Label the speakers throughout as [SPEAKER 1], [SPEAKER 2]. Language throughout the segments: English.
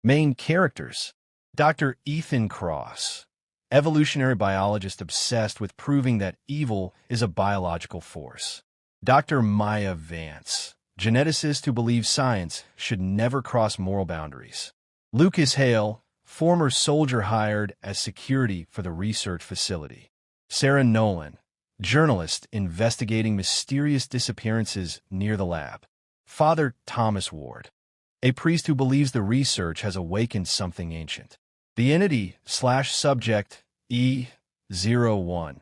[SPEAKER 1] Main characters: Dr. Ethan Cross, evolutionary biologist obsessed with proving that evil is a biological force. Dr. Maya Vance, geneticist who believes science should never cross moral boundaries. Lucas Hale, former soldier hired as security for the research facility. Sarah Nolan, journalist investigating mysterious disappearances near the lab. Father Thomas Ward, a priest who believes the research has awakened something ancient. The entity/subject E01,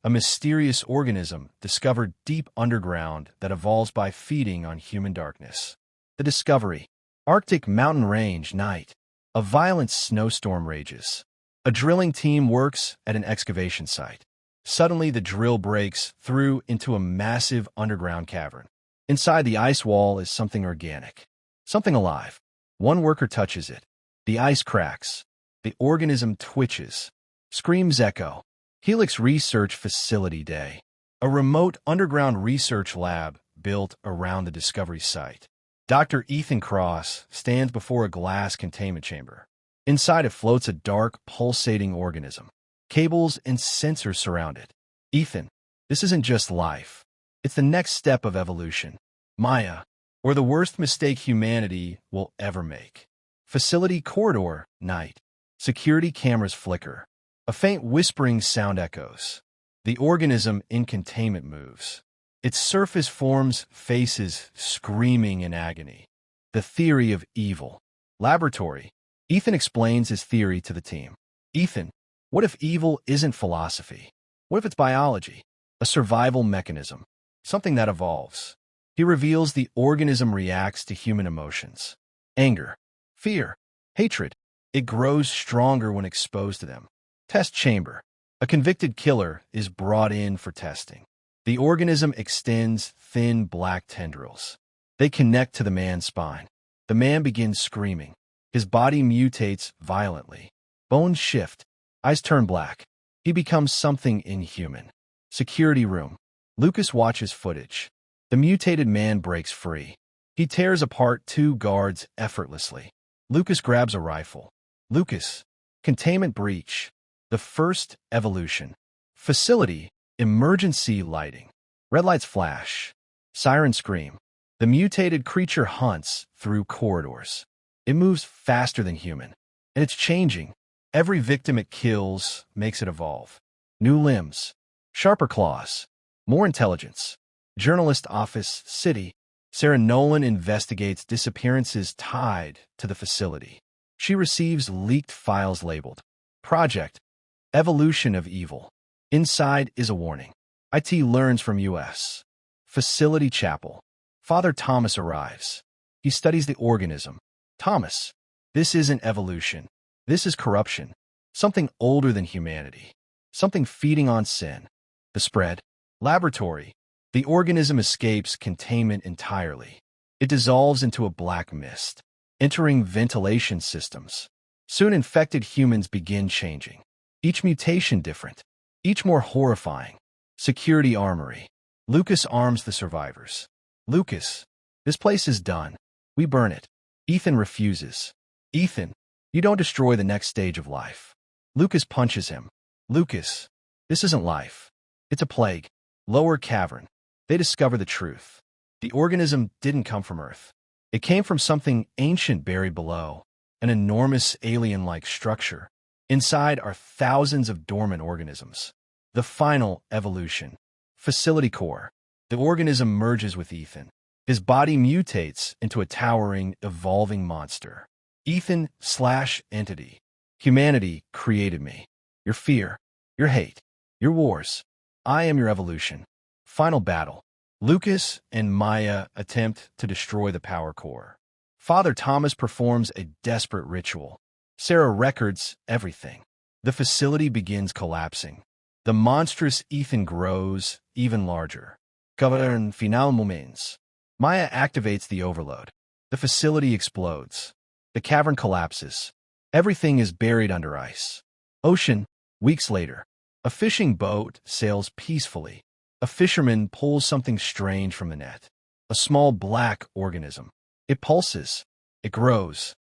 [SPEAKER 1] a mysterious organism discovered deep underground that evolves by feeding on human darkness. The discovery: Arctic mountain range night. A violent snowstorm rages. A drilling team works at an excavation site. Suddenly, the drill breaks through into a massive underground cavern. Inside the ice wall is something organic, something alive. One worker touches it. The ice cracks. The organism twitches. Screams echo. Helix Research Facility Day. A remote underground research lab built around the discovery site. Dr. Ethan Cross stands before a glass containment chamber. Inside it floats a dark, pulsating organism. Cables and sensors surround it. Ethan, this isn't just life. It's the next step of evolution. Maya, or the worst mistake humanity will ever make. Facility corridor, night. Security cameras flicker. A faint whispering sound echoes. The organism in containment moves. Its surface forms faces screaming in agony. The theory of evil. Laboratory. Ethan explains his theory to the team. Ethan, what if evil isn't philosophy? What if it's biology? A survival mechanism. Something that evolves. He reveals the organism reacts to human emotions. Anger, fear, hatred. It grows stronger when exposed to them. Test chamber. A convicted killer is brought in for testing. The organism extends thin black tendrils. They connect to the man's spine. The man begins screaming. His body mutates violently. Bones shift. Eyes turn black. He becomes something inhuman. Security room. Lucas watches footage. The mutated man breaks free. He tears apart two guards effortlessly. Lucas grabs a rifle. Lucas. Containment breach. The first evolution. Facility. Emergency lighting. Red lights flash. Sirens scream. The mutated creature hunts through corridors. It moves faster than human. And it's changing. Every victim it kills makes it evolve. New limbs. Sharper claws. More intelligence. Journalist office, city. Sarah Nolan investigates disappearances tied to the facility. She receives leaked files labeled Project Evolution of Evil. Inside is a warning. IT learns from U.S. Facility chapel. Father Thomas arrives. He studies the organism. Thomas, this isn't evolution. This is corruption. Something older than humanity. Something feeding on sin. The spread. Laboratory. The organism escapes containment entirely. It dissolves into a black mist, entering ventilation systems. Soon infected humans begin changing. Each mutation different. Each more horrifying. Security armory. Lucas arms the survivors. Lucas, this place is done. We burn it. Ethan refuses. Ethan, you don't destroy the next stage of life. Lucas punches him. Lucas, this isn't life. It's a plague. Lower cavern. They discover the truth. The organism didn't come from Earth. It came from something ancient buried below, an enormous alien-like structure. Inside are thousands of dormant organisms. The final evolution. Facility core. The organism merges with Ethan. His body mutates into a towering, evolving monster. Ethan/entity. Humanity created me. Your fear, your hate, your wars. I am your evolution. Final battle. Lucas and Maya attempt to destroy the power core. Father Thomas performs a desperate ritual. Sarah records everything. The facility begins collapsing. The monstrous Ethan grows even larger. Cavern final moments. Maya activates the overload. The facility explodes. The cavern collapses. Everything is buried under ice. Ocean. Weeks later. A fishing boat sails peacefully. A fisherman pulls something strange from the net. A small black organism. It pulses. It grows.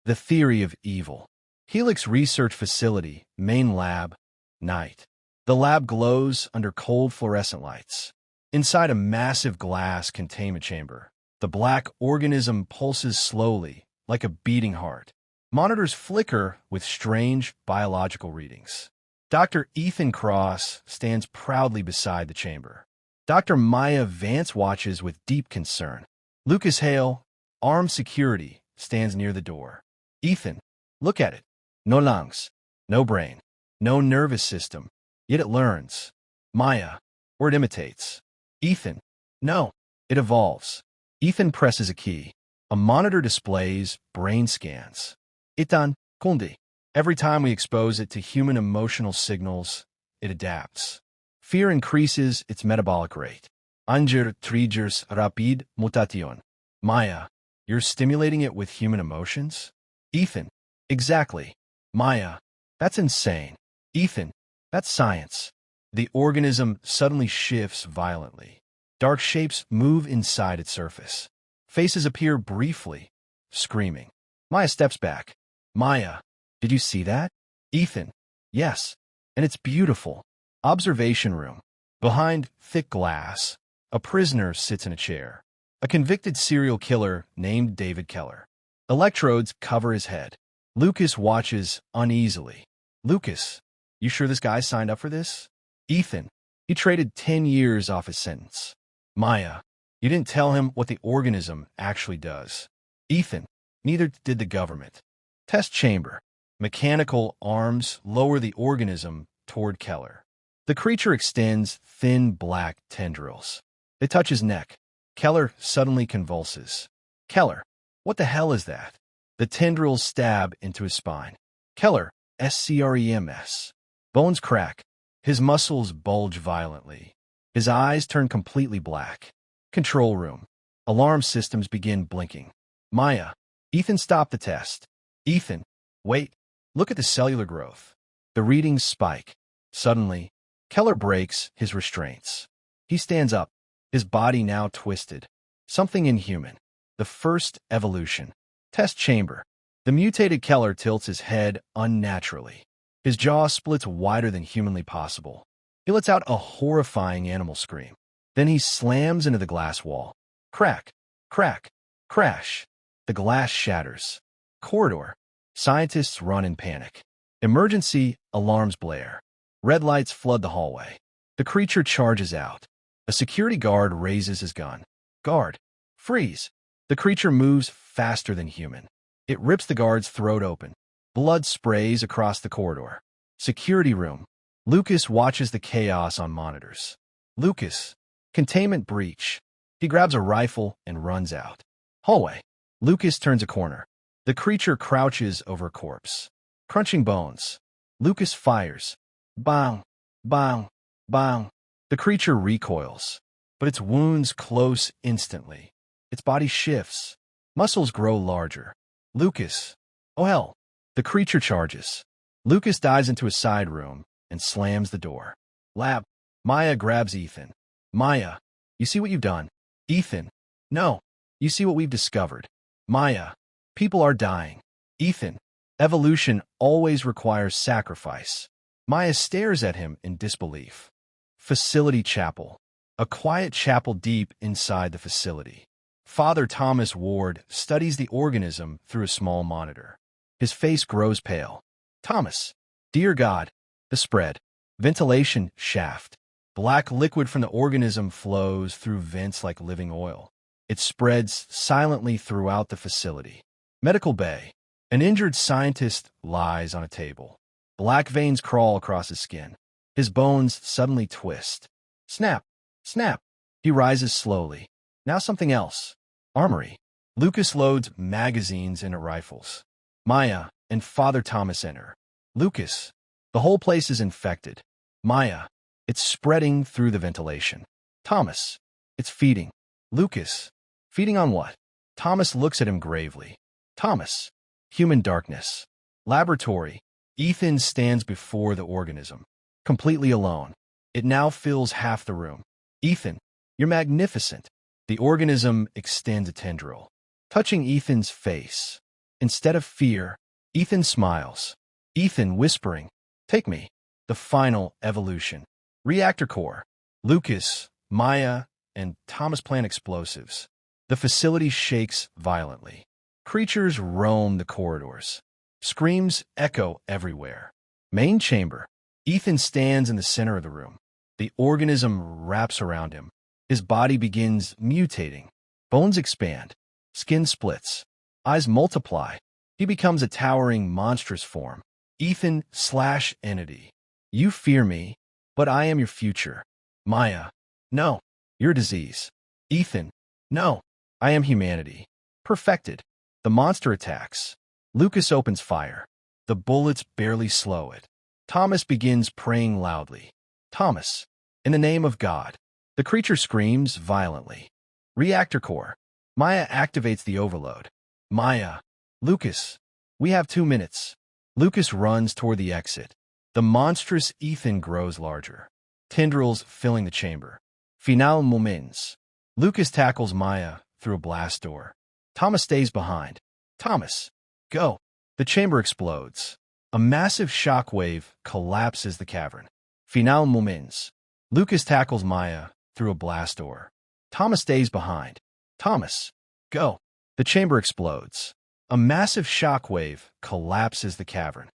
[SPEAKER 1] The theory of evil. Helix Research Facility, main lab, night. The lab glows under cold fluorescent lights. Inside a massive glass containment chamber, the black organism pulses slowly, like a beating heart. Monitors flicker with strange biological readings. Dr. Ethan Cross stands proudly beside the chamber. Dr. Maya Vance watches with deep concern. Lucas Hale, armed security, stands near the door. Ethan, look at it. No lungs, no brain, no nervous system, yet it learns. Maya, or it imitates. Ethan, no, it evolves. Ethan presses a key. A monitor displays brain scans. Itan, kundi. Every time we expose it to human emotional signals, it adapts. Fear increases its metabolic rate. Anger triggers rapid mutation. Maya, you're stimulating it with human emotions? Ethan, exactly. Maya, that's insane. Ethan, that's science. The organism suddenly shifts violently. Dark shapes move inside its surface. Faces appear briefly, screaming. Maya steps back. Maya, did you see that? Ethan, yes, and it's beautiful. Observation room. Behind thick glass, a prisoner sits in a chair. A convicted serial killer named David Keller. Electrodes cover his head. Lucas watches uneasily. Lucas, you sure this guy signed up for this? Ethan, he traded 10 years off his sentence. Maya, you didn't tell him what the organism actually does. Ethan, neither did the government. Test chamber. Mechanical arms lower the organism toward Keller. The creature extends thin black tendrils. They touch his neck. Keller suddenly convulses. Keller, what the hell is that? The tendrils stab into his spine. Keller, SCREMS. Bones crack. His muscles bulge violently. His eyes turn completely black. Control room. Alarm systems begin blinking. Maya. Ethan, stop the test. Ethan, wait. Look at the cellular growth. The readings spike. Suddenly, Keller breaks his restraints. He stands up, his body now twisted. Something inhuman. The first evolution. Test chamber. The mutated Keller tilts his head unnaturally. His jaw splits wider than humanly possible. He lets out a horrifying animal scream. Then he slams into the glass wall. Crack, crack, crash. The glass shatters. Corridor. Scientists run in panic. Emergency alarms blare. Red lights flood the hallway. The creature charges out. A security guard raises his gun. Guard, freeze. The creature moves faster than human. It rips the guard's throat open. Blood sprays across the corridor. Security room. Lucas watches the chaos on monitors. Lucas. Containment breach. He grabs a rifle and runs out. Hallway. Lucas turns a corner. The creature crouches over a corpse. Crunching bones. Lucas fires. Bang, bang, bang. The creature recoils, but its wounds close instantly. Its body shifts. Muscles grow larger. Lucas. Oh hell. The creature charges. Lucas dives into a side room and slams the door. Lab. Maya grabs Ethan. Maya, you see what you've done? Ethan. No. You see what we've discovered. Maya. People are dying. Ethan. Evolution always requires sacrifice. Maya stares at him in disbelief. Facility chapel. A quiet chapel deep inside the facility. Father Thomas Ward studies the organism through a small monitor. His face grows pale. Thomas. Dear God. The spread. Ventilation shaft. Black liquid from the organism flows through vents like living oil. It spreads silently throughout the facility. Medical bay. An injured scientist lies on a table. Black veins crawl across his skin. His bones suddenly twist. Snap. Snap. He rises slowly. Now something else. Armory. Lucas loads magazines into rifles. Maya and Father Thomas enter. Lucas. The whole place is infected. Maya. It's spreading through the ventilation. Thomas. It's feeding. Lucas. Feeding on what? Thomas looks at him gravely. Thomas. Human darkness. Laboratory. Ethan stands before the organism. Completely alone. It now fills half the room. Ethan. You're magnificent. The organism extends a tendril. Touching Ethan's face. Instead of fear, Ethan smiles. Ethan whispering, "Take me." The final evolution. Reactor core. Lucas, Maya, and Thomas plant explosives. The facility shakes violently. Creatures roam the corridors. Screams echo everywhere. Main chamber. Ethan stands in the center of the room. The organism wraps around him. His body begins mutating. Bones expand. Skin splits. Eyes multiply. He becomes a towering, monstrous form. Ethan/entity. You fear me, but I am your future. Maya. No. Your disease. Ethan. No. I am humanity. Perfected. The monster attacks. Lucas opens fire. The bullets barely slow it. Thomas begins praying loudly. Thomas. In the name of God. The creature screams violently. Reactor core. Maya activates the overload. Maya. Lucas. We have 2 minutes. Lucas runs toward the exit. The monstrous Ethan grows larger. Tendrils filling the chamber. Final moments. Lucas tackles Maya through a blast door. Thomas stays behind. Thomas. Go. The chamber explodes. A massive shockwave collapses the cavern. Final moments. Lucas tackles Maya through a blast door. Thomas stays behind. Thomas. Go. The chamber explodes. A massive shockwave collapses the cavern.